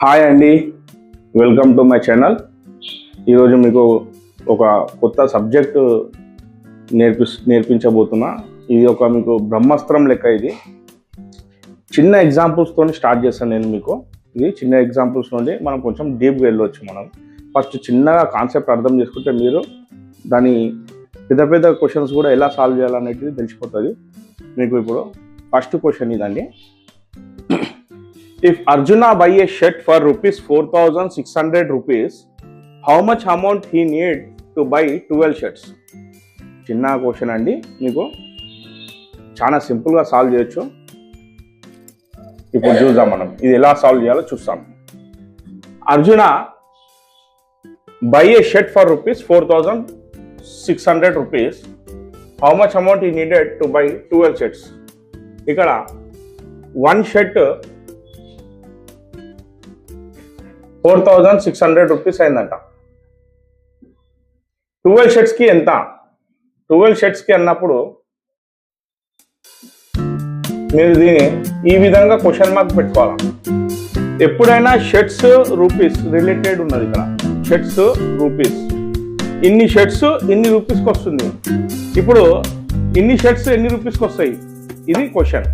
Hi అండి, welcome to my channel. ఈరోజు మీకు ఒక కొత్త సబ్జెక్టు నేర్పించబోతున్నా. ఇది ఒక మీకు బ్రహ్మాస్త్రం లెక్క. ఇది చిన్న ఎగ్జాంపుల్స్తో స్టార్ట్ చేస్తాను నేను మీకు. ఇది చిన్న ఎగ్జాంపుల్స్ నుండి మనం కొంచెం డీప్గా వెళ్ళవచ్చు. మనం ఫస్ట్ చిన్నగా కాన్సెప్ట్ అర్థం చేసుకుంటే మీరు దాని పెద్ద పెద్ద క్వశ్చన్స్ కూడా ఎలా సాల్వ్ చేయాలనేది తెలిసిపోతుంది మీకు. ఇప్పుడు ఫస్ట్ క్వశ్చన్ ఇదండి. If Arjuna buy a shirt for rupees 4,600 rupees, how much amount he need to buy 12 shirts? చిన్న క్వశ్చన్ అండి, మీకు చాలా సింపుల్గా సాల్వ్ చేయొచ్చు. ఇప్పుడు చూద్దాం మనం ఇది ఎలా సాల్వ్ చేయాలో చూస్తాం. Arjuna buy a shirt for rupees 4,600 rupees, how much amount he needed to buy 12 shirts? ఇక్కడ వన్ షర్ట్ 4,600 రూపీస్ అయిందంట. 12 షర్ట్స్కి ఎంత? 12 షర్ట్స్కి అన్నప్పుడు మీరు దీన్ని ఈ విధంగా క్వశ్చన్ మార్క్ పెట్టుకోవాలి. ఎప్పుడైనా షర్ట్స్ రూపీస్ రిలేటెడ్ ఉన్నది. ఇక్కడ షర్ట్స్ రూపీస్, ఇన్ని షర్ట్స్ ఇన్ని రూపీస్కి వస్తుంది. ఇప్పుడు ఇన్ని షర్ట్స్ ఎన్ని రూపీస్కి వస్తాయి, ఇది క్వశ్చన్.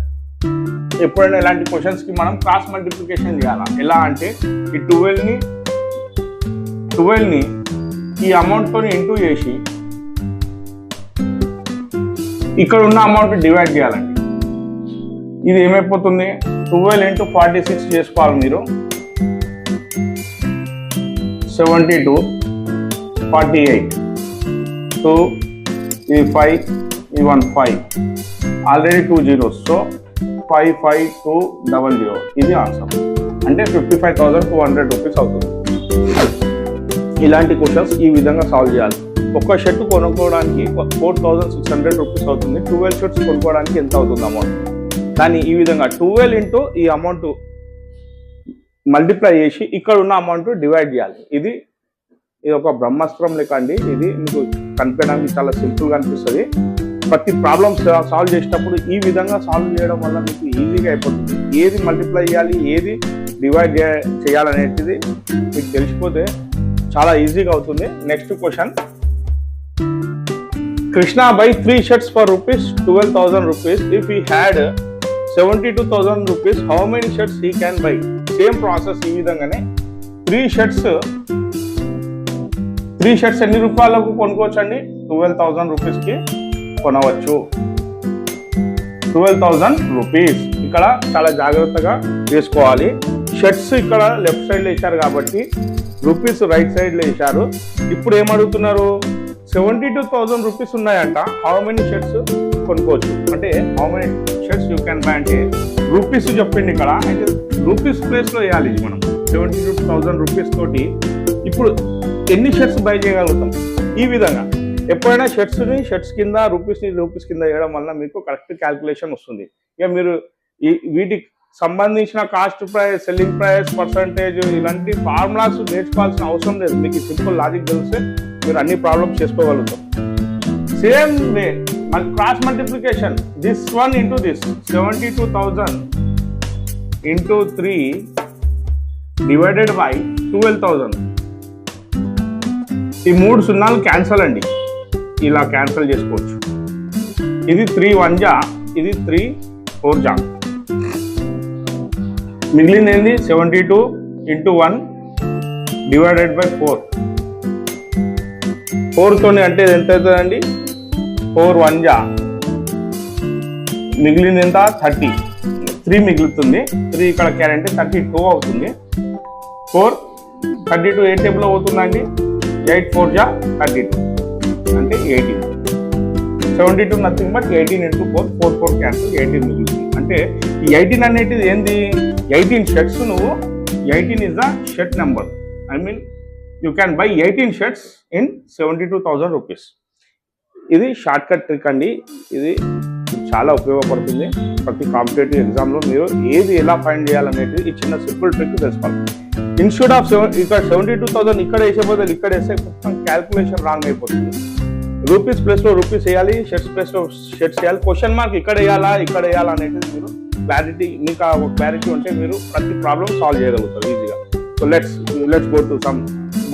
ఎప్పుడైనా ఇలాంటి క్వశ్చన్స్కి మనం క్రాస్ మల్టిప్లికేషన్ చేయాలా. ఎలా అంటే ఈ 12ని ఈ అమౌంట్తో ఇంటూ చేసి ఇక్కడ ఉన్న అమౌంట్ డివైడ్ చేయాలండి. ఇది ఏమైపోతుంది, 12 into 46 చేసుకోవాలి మీరు. 72, 48, 2, ఇది 5, ఇది 1, 5, ఆల్రెడీ 2 zeros. సో 55200 ఇది ఆన్సర్. అంటే 55,200 రూపీస్ అవుతుంది. ఇలాంటి క్వశ్చన్స్ ఈ విధంగా సాల్వ్ చేయాలి. ఒక్క షర్ట్ కొనుక్కోవడానికి 4,600 రూపీస్ అవుతుంది. 12 షర్ట్స్ కొనుక్కోవడానికి ఎంత అవుతుంది అమౌంట్? దాన్ని ఈ విధంగా 12 into ఈ అమౌంట్ మల్టిప్లై చేసి ఇక్కడ ఉన్న అమౌంట్ డివైడ్ చేయాలి. ఇది ఒక బ్రహ్మాస్త్రం లెక్క అండి. ఇది మీకు కనిపించడానికి చాలా సింపుల్గా అనిపిస్తుంది. ప్రతి ప్రాబ్లమ్స్ సాల్వ్ చేసేటప్పుడు ఈ విధంగా సాల్వ్ చేయడం వల్ల మీకు ఈజీగా అయిపోతుంది. ఏది మల్టిప్లై చేయాలి, ఏది డివైడ్ చేయాలనేది మీకు తెలిసిపోతే చాలా ఈజీగా అవుతుంది. Next question. Krishna by 3 shirts for rupees 12,000 rupees. If he had 72,000 rupees, how many shirts he can buy? Same process. ఈ విధంగానే 3 షర్ట్స్ ఎన్ని రూపాయలకు కొనుక్కోవచ్చు అండి? 12,000 రూపీస్కి కొనవచ్చు. 12,000 రూపీస్. ఇక్కడ చాలా జాగ్రత్తగా వేసుకోవాలి. షర్ట్స్ ఇక్కడ లెఫ్ట్ సైడ్లో వేశారు కాబట్టి రూపీస్ రైట్ సైడ్లో వేశారు. ఇప్పుడు ఏమడుగుతున్నారు, 72,000 రూపీస్ ఉన్నాయంట. హౌ మెనీ షర్ట్స్ కొనుక్కోవచ్చు అంటే how many shirts you can buy అంటే రూపీస్ చెప్పింది ఇక్కడ. అయితే రూపీస్ ప్లేస్లో వేయాలి ఇది మనం. 72,000 రూపీస్ తోటి ఇప్పుడు ఎన్ని షర్ట్స్ బై చేయగలుగుతాం? ఈ విధంగా ఎప్పుడైనా షర్ట్స్ కింద రూపీస్ కింద వేయడం వల్ల మీకు కరెక్ట్ క్యాల్కులేషన్ వస్తుంది. ఇక మీరు వీటికి సంబంధించిన cost price, selling price, percentage ఇలాంటి ఫార్ములాస్ నేర్చుకోవాల్సిన అవసరం లేదు. మీకు సింపుల్ లాజిక్ తెలిస్తే మీరు అన్ని ప్రాబ్లమ్స్ చేసుకోగలుగుతాం. Same way cross multiplication, this one into this 72,000 into 3 divided by 12,000. ఈ 3 సున్నాలు క్యాన్సల్ అండి, ఇలా క్యాన్సిల్ చేసుకోవచ్చు. ఇది 3 1 జా, ఇది 3 4 జా. మిగిలింది ఏంది? 72 into 1 డివైడెడ్ బై 4. 4తోనే అంటే ఎంత అవుతుందండి? 4 1 జా. మిగిలింది ఎంత? 30. 3 మిగులుతుంది. 3 ఇక్కడ క్యారీ అంటే 32 అవుతుంది. 4 32 ఏ టేబుల్లో అవుతుందండి? 8 4 జా 32 అంటే 18. 72 నథింగ్ బట్ 18 into 4, 4 4 క్యాన్సిల్, 18 మిగులుతుంది. అంటే ఈ 18 అనేది ఏంది? 18 షర్ట్స్. నువ్వు 18 is the shirt number. I mean you can buy 18 shirts in 72,000 rupees. ఇది షార్ట్ కట్ ట్రిక్ అండి. ఇది చాలా ఉపయోగపడుతుంది. ప్రతి కాంపిటేటివ్ ఎగ్జామ్లో మీరు ఏది ఎలా ఫైండ్ చేయాలనేది ఈ చిన్న సింపుల్ ట్రిక్ తెలుసుకోవాలి. ఇన్స్టెడ్ ఆఫ్ ఇక్కడ 72,000 ఇక్కడ వేసే బదులు ఇక్కడ వేస్తే మొత్తం క్యాల్కులేషన్ రాంగ్ అయిపోతుంది. రూపీస్ ప్లేస్లో రూపీస్ వేయాలి, షర్ట్స్ ప్లేస్లో షర్ట్స్ వేయాలి. క్వశ్చన్ మార్క్ ఇక్కడ వేయాలా ఇక్కడ వేయాలా అనేది మీరు క్లారిటీ, మీకు ఆ క్లారిటీ ఉంటే మీరు ప్రతి ప్రాబ్లం సాల్వ్ చేయగలుగుతారు ఈజీగా. So let's go to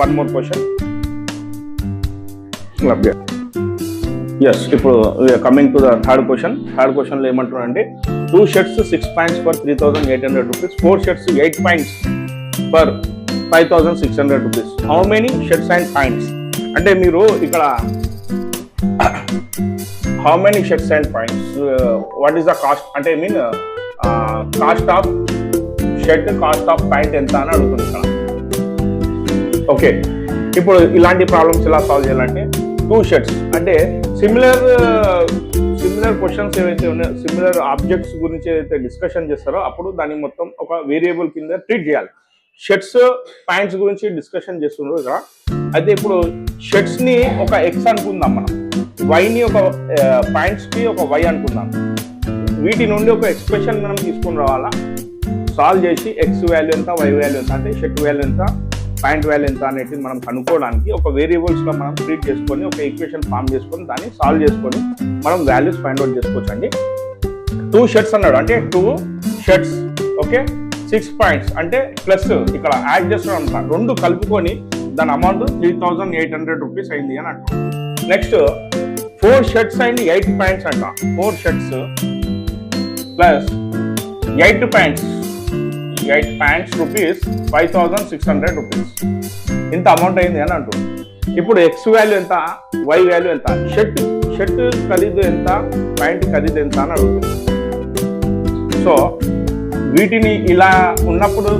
one more question. Yes, ఇప్పుడు coming to the third question లో ఏమంటున్నారంటే 2 shirts 6 pints for 3,800 rupees, 4 shirts 8 pints for 5,600 rupees. How many shirts and pints? అంటే మీరు ఇక్కడ how many shirts and pints, what is the cost అంటే I mean cost of shirt, cost of pant ఎంత అని అడుగుతుంది ఇక్కడ. ఓకే, ఇప్పుడు ఇలాంటి ప్రాబ్లమ్స్ ఎలా సాల్వ్ చేయాలంటే 2 shirts అంటే సిమిలర్ క్వశ్చన్స్ ఏవైతే ఉన్నాయో, సిమిలర్ ఆబ్జెక్ట్స్ గురించి ఏదైతే డిస్కషన్ చేస్తారో అప్పుడు దాన్ని మొత్తం ఒక వేరియబుల్ కింద ట్రీట్ చేయాలి. షర్ట్స్ ప్యాంట్స్ గురించి డిస్కషన్ చేస్తున్నారు ఇక్కడ. అయితే ఇప్పుడు షర్ట్స్ ని ఒక ఎక్స్ అనుకుందాం, మనం వైని ఒక ప్యాంట్స్ కి ఒక వై అనుకుందాం. వీటి నుండి ఒక ఎక్స్ప్రెషన్ మనం తీసుకుని రావాలా, సాల్వ్ చేసి ఎక్స్ వాల్యూ ఎంత, వై వాల్యూ ఎంత, అంటే షర్ట్ వాల్యూ ఎంత, పాయింట్ వాల్యూ ఎంత అనేది మనం కనుక్కోవడానికి ఒక వేరియబుల్స్ లో మనం ట్రీట్ చేసుకొని ఒక ఈక్వేషన్ ఫామ్ చేసుకొని దాన్ని సాల్వ్ చేసుకొని మనం వాల్యూస్ ఫైండ్ అవుట్ చేసుకోవచ్చు అండి. 2 shirts అన్నాడు అంటే 2 shirts, ఓకే, 6 pints అంటే ప్లస్ ఇక్కడ యాడ్ చేస్తున్నాం అనమాట, 2 కలుపుకొని దాని అమౌంట్ 3,800 rupees అయింది అని అంటాం. నెక్స్ట్ 4 shirts అండ్ 8 pints అంట. 4 shirts plus 8 pints rupees 5,600 rupees, ఇంత అమౌంట్ అయింది అని అంటుంది. ఇప్పుడు ఎక్స్ వాల్యూ ఎంత, వై వాల్యూ ఎంత, షర్ట్ ఖరీదు ఎంత, ప్యాంట్ ఖరీదు ఎంత అని అడుగుతుంది. సో వీటిని ఇలా ఉన్నప్పుడు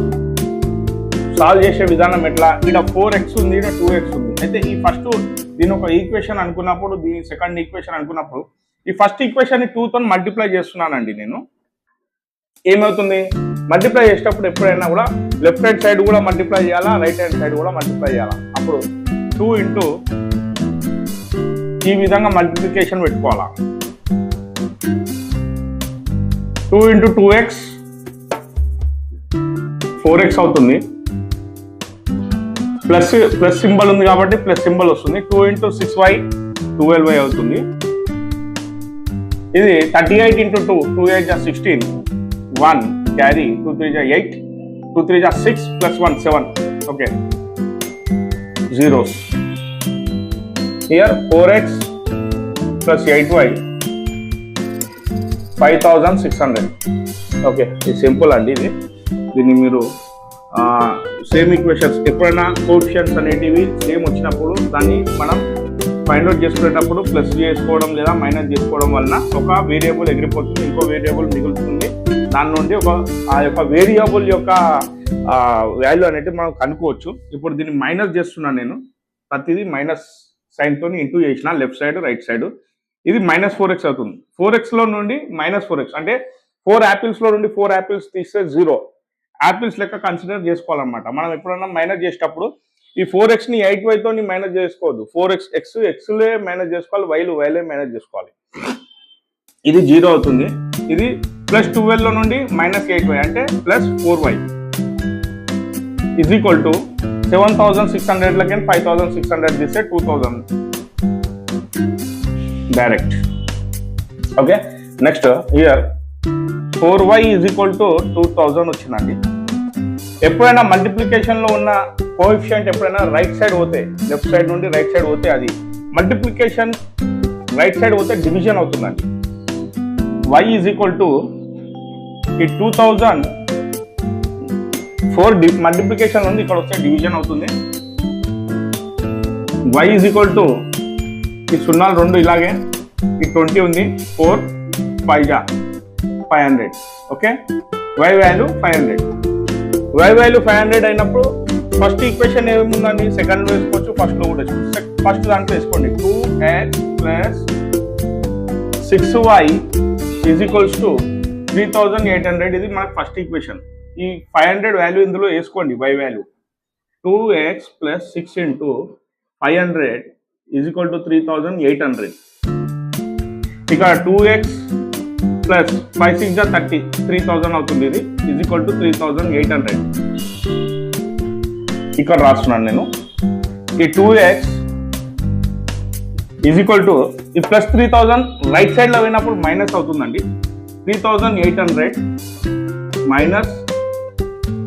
సాల్వ్ చేసే విధానం ఎట్లా, ఇక్కడ 4x ఉంది, ఇక్కడ 2x ఉంది. అయితే ఈ ఫస్ట్ దీని ఒక ఈక్వేషన్ అనుకున్నప్పుడు, దీని సెకండ్ ఈక్వేషన్ అనుకున్నప్పుడు ఈ ఫస్ట్ ఈక్వేషన్ 2 తో మల్టిప్లై చేస్తున్నానండి నేను. ఏమవుతుంది, మల్టిప్లై చేసేటప్పుడు ఎప్పుడైనా కూడా లెఫ్ట్ హ్యాండ్ సైడ్ కూడా మల్టిప్లై చేయాలా, రైట్ హ్యాండ్ సైడ్ కూడా మల్టిప్లై చేయాలా. అప్పుడు 2 ఇంటూ ఈ విధంగా మల్టిప్లికేషన్ పెట్టుకోవాలా. 2 ఇంటూ 2x 4x అవుతుంది. ప్లస్ సింబల్ ఉంది కాబట్టి ప్లస్ సింబల్ వస్తుంది. 2 ఇంటూ 6y 12y అవుతుంది. ఇది 38 into 2, 2 8 16, 1 carry, 2 3 8, 2 3 6 plus 1 7, okay, zeros. Here 4x plus 8y 5,600. Okay, ఇది సింపుల్ అండి. దీన్ని మీరు సేమ్ ఈక్వేషన్స్ ఎప్పుడైనా కోఎఫిషియెంట్స్ అనేటివి సేమ్ వచ్చినప్పుడు దాన్ని మనం ఫైండ్ అవుట్ చేసుకునేటప్పుడు ప్లస్ చేసుకోవడం లేదా మైనస్ చేసుకోవడం వలన ఒక వేరియబుల్ ఎగిరిపోతుంది, ఇంకో వేరియబుల్ మిగులుతుంది. దాని నుండి ఆ యొక్క వేరియబుల్ యొక్క వాల్యూ అనేది మనం కనుక్కోవచ్చు. ఇప్పుడు దీన్ని మైనస్ చేస్తున్నాను నేను, ప్రతిదీ మైనస్ సైన్తో ఇంటూ చేసిన లెఫ్ట్ సైడ్ రైట్ సైడ్. ఇది -4x అవుతుంది. 4x లో నుండి -4x అంటే 4 యాపిల్స్ లో నుండి 4 యాపిల్స్ తీస్తే 0 యాపిల్స్ లెక్క కన్సిడర్ చేసుకోవాలన్నమాట. మనం ఎప్పుడన్నా మైనస్ చేసేటప్పుడు ఈ 4x ని 8y తో మైనస్ చేసుకోవద్దు. 4x xలే మైనస్ చేసుకోవాలి, వైలే మైనస్ చేసుకోవాలి. ఇది 0 అవుతుంది. ఇది +12 లో నుండి -8y అంటే +4y ఈజ్ ఈక్వల్ టు 7,600 లకి 5,600 తీస్తే 2,000 direct. Okay, next here 4y is equal to 2,000 వచ్చిందండి. ఎప్పుడైనా మల్టిప్లికేషన్ లో ఉన్న కోఎఫిషియంట్ ఎప్పుడైనా రైట్ సైడ్ పోతే, లెఫ్ట్ సైడ్ నుండి రైట్ సైడ్ పోతే అది మల్టిప్లికేషన్, రైట్ సైడ్ పోతే డివిజన్ అవుతుందండి. y ఈజ్ ఈక్వల్ టు ఈ 2,000 4 మల్టిప్లికేషన్ ఉంది, ఇక్కడ వస్తే డివిజన్ అవుతుంది. y ఈజ్ ఈక్వల్ టు ఈ 0 2 ఇలాగే, ఈ 20 ఉంది, 4 5 500. Okay, y value 500. y value 500 అయినప్పుడు ఫస్ట్ ఈక్వేషన్ ఏముందండి, సెకండ్ లో వేసుకోవచ్చు, ఫస్ట్ లో కూడా వేసుకోవచ్చు. ఫస్ట్ దాంట్లో వేసుకోండి, 2x plus 6y is equals to 3,800. ఇది మనకు ఫస్ట్ ఈక్వేషన్. ఈ 500 వాల్యూ ఇందులో వేసుకోండి, y value 2x plus 6 into 500 is equal to 3,800. ఇక్కడ 2x ప్లస్ 5 6 30, 3,000 అవుతుంది. ఇది ఈజ్ ఈక్వల్ టు 3,800 ఇక్కడ రాస్తున్నాను నేను. ఈ 2x ఈజ్ ఈక్వల్ టు ఈ ప్లస్ 3,000 రైట్ సైడ్ లో పోయినప్పుడు మైనస్ అవుతుందండి. 3,800 మైనస్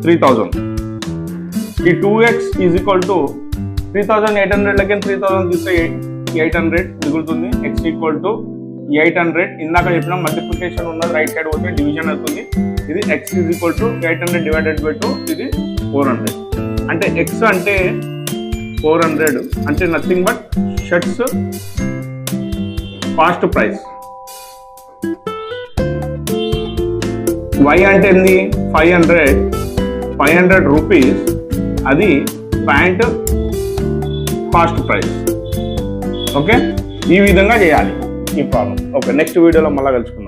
3,000 ఈ 2x is equal to 3800 again 3000 తీస్తే 800 మిగులుతుంది. x equal to 800. ఇందాక చెప్పిన మల్టిప్లికేషన్ ఉన్నది రైట్ సైడ్ పోతే డివిజన్ అవుతుంది. ఇది x is equal to 800 divided by 2, ఇది 400. అంటే x అంటే 400 అంటే nothing but shirts cost price. y అంటే ఏంది 500 రూపీస్, అది ప్యాంట్ కాస్ట్ ప్రైస్. ఓకే, ఈ విధంగా చేయాలి ఈ ప్రాబ్లం. ఓకే, నెక్స్ట్ వీడియోలో మళ్ళీ కలుసుకుందాం.